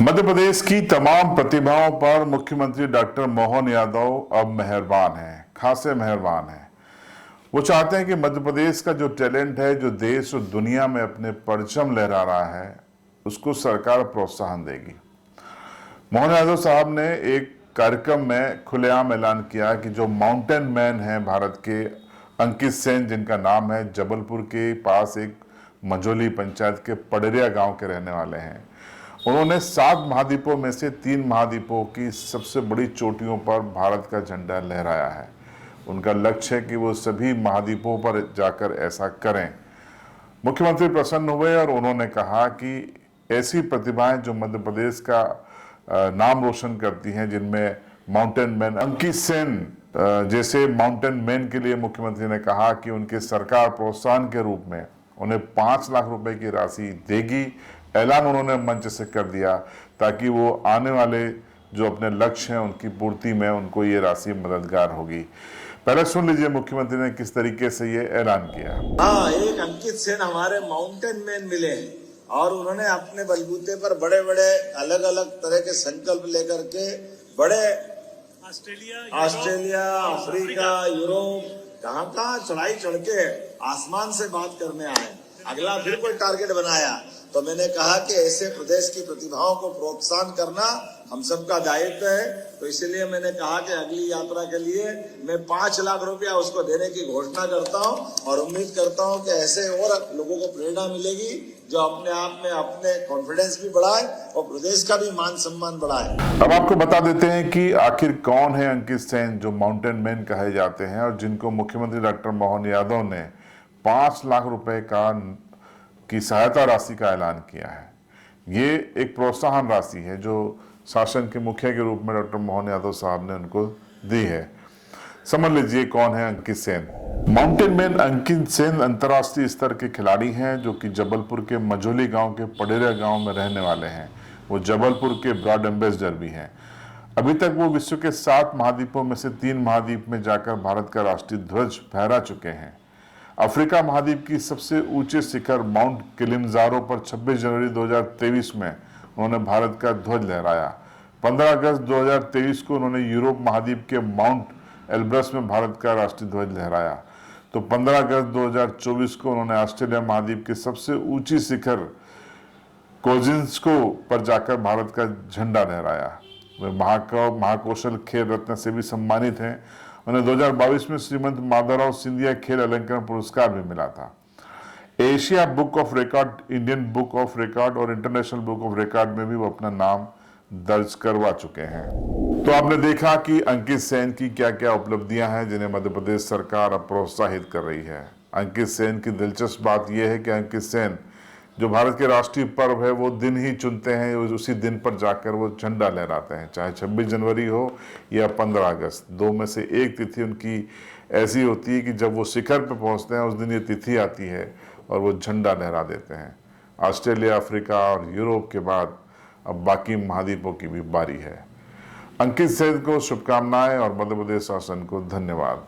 मध्य प्रदेश की तमाम प्रतिभाओं पर मुख्यमंत्री डॉक्टर मोहन यादव अब मेहरबान हैं, खासे मेहरबान हैं। वो चाहते हैं कि मध्य प्रदेश का जो टैलेंट है, जो देश और दुनिया में अपने परचम लहरा रहा है, उसको सरकार प्रोत्साहन देगी। मोहन यादव साहब ने एक कार्यक्रम में खुलेआम ऐलान किया कि जो माउंटेन मैन है भारत के, अंकित सेन जिनका नाम है, जबलपुर के पास एक मझोली पंचायत के पडरिया गांव के रहने वाले हैं। उन्होंने 7 महाद्वीपों में से 3 महाद्वीपों की सबसे बड़ी चोटियों पर भारत का झंडा लहराया है। उनका लक्ष्य है कि वो सभी महाद्वीपों पर जाकर ऐसा करें। मुख्यमंत्री प्रसन्न हुए और उन्होंने कहा कि ऐसी प्रतिभाएं जो मध्य प्रदेश का नाम रोशन करती हैं, जिनमें माउंटेन मैन अंकित सेन जैसे माउंटेन मैन के लिए मुख्यमंत्री ने कहा कि उनकी सरकार प्रोत्साहन के रूप में उन्हें 5 लाख रुपए की राशि देगी। ऐलान उन्होंने मंच से कर दिया ताकि वो आने वाले जो अपने लक्ष्य हैं उनकी पूर्ति में उनको ये राशि मददगार होगी। पहले सुन लीजिए मुख्यमंत्री ने किस तरीके से ये ऐलान किया। हाँ, एक अंकित सेन हमारे माउंटेन मैन मिले हैं और उन्होंने अपने बलबूते पर बड़े बड़े अलग अलग तरह के संकल्प लेकर के बड़े ऑस्ट्रेलिया, अफ्रीका, यूरोप कहाँ चढ़ाई चढ़ के आसमान से बात करने आए। अगला फिर कोई टारगेट बनाया तो मैंने कहा कि ऐसे प्रदेश की प्रतिभाओं को प्रोत्साहन करना हम सबका दायित्व है। तो इसलिए मैंने कहा कि अगली यात्रा के लिए मैं 5 लाख रुपया उसको देने की घोषणा करता हूं और उम्मीद करता हूं कि ऐसे और लोगों को प्रेरणा मिलेगी जो अपने आप में अपने कॉन्फिडेंस भी बढ़ाए और प्रदेश का भी मान सम्मान बढ़ाए। अब आपको बता देते हैं कि आखिर कौन है अंकित सेन जो माउंटेन मैन कहे जाते हैं और जिनको मुख्यमंत्री डॉक्टर मोहन यादव ने 5 लाख रुपए की सहायता राशि का ऐलान किया है। ये एक प्रोत्साहन राशि है जो शासन के मुखिया के रूप में डॉक्टर मोहन यादव साहब ने उनको दी है। समझ लीजिए कौन है अंकित सेन। माउंटेन मैन अंकित सेन अंतर्राष्ट्रीय स्तर के खिलाड़ी हैं जो कि जबलपुर के मझोली गांव के पडेरिया गांव में रहने वाले हैं। वो जबलपुर के ब्रांड एम्बेसडर भी हैं। अभी तक वो विश्व के 7 महाद्वीपों में से 3 महाद्वीप में जाकर भारत का राष्ट्रीय ध्वज फहरा चुके हैं। अफ्रीका महाद्वीप की सबसे ऊंचे शिखर माउंट किलिमंजारो पर 26 जनवरी 2023 में उन्होंने भारत का ध्वज लहराया। 15 अगस्त 2023 को उन्होंने यूरोप महाद्वीप के माउंट एल्ब्रस में भारत का राष्ट्रीय ध्वज लहराया। तो 15 अगस्त 2024 को उन्होंने ऑस्ट्रेलिया महाद्वीप की सबसे ऊंची शिखर कोजिन्स्को पर जाकर भारत का झंडा लहराया। वे महाकौशल खेल रत्न से भी सम्मानित हैं। उन्हें 2022 में श्रीमंत माधवराव सिंधिया खेल अलंकरण पुरस्कार भी मिला था। Asia book of record, Indian book of record और इंटरनेशनल बुक ऑफ रिकॉर्ड में भी वो अपना नाम दर्ज करवा चुके हैं। तो आपने देखा कि अंकित सेन की क्या क्या उपलब्धियां हैं जिन्हें मध्य प्रदेश सरकार अब प्रोत्साहित कर रही है। अंकित सेन की दिलचस्प बात यह है कि अंकित सेन जो भारत के राष्ट्रीय पर्व है वो दिन ही चुनते हैं, उसी दिन पर जाकर वो झंडा लहराते हैं, चाहे 26 जनवरी हो या 15 अगस्त। 2 में से एक तिथि उनकी ऐसी होती है कि जब वो शिखर पर पहुंचते हैं उस दिन ये तिथि आती है और वो झंडा लहरा देते हैं। ऑस्ट्रेलिया, अफ्रीका और यूरोप के बाद अब बाकी महाद्वीपों की भी बारी है। अंकित सेन को शुभकामनाएं और मध्य प्रदेश शासन को धन्यवाद।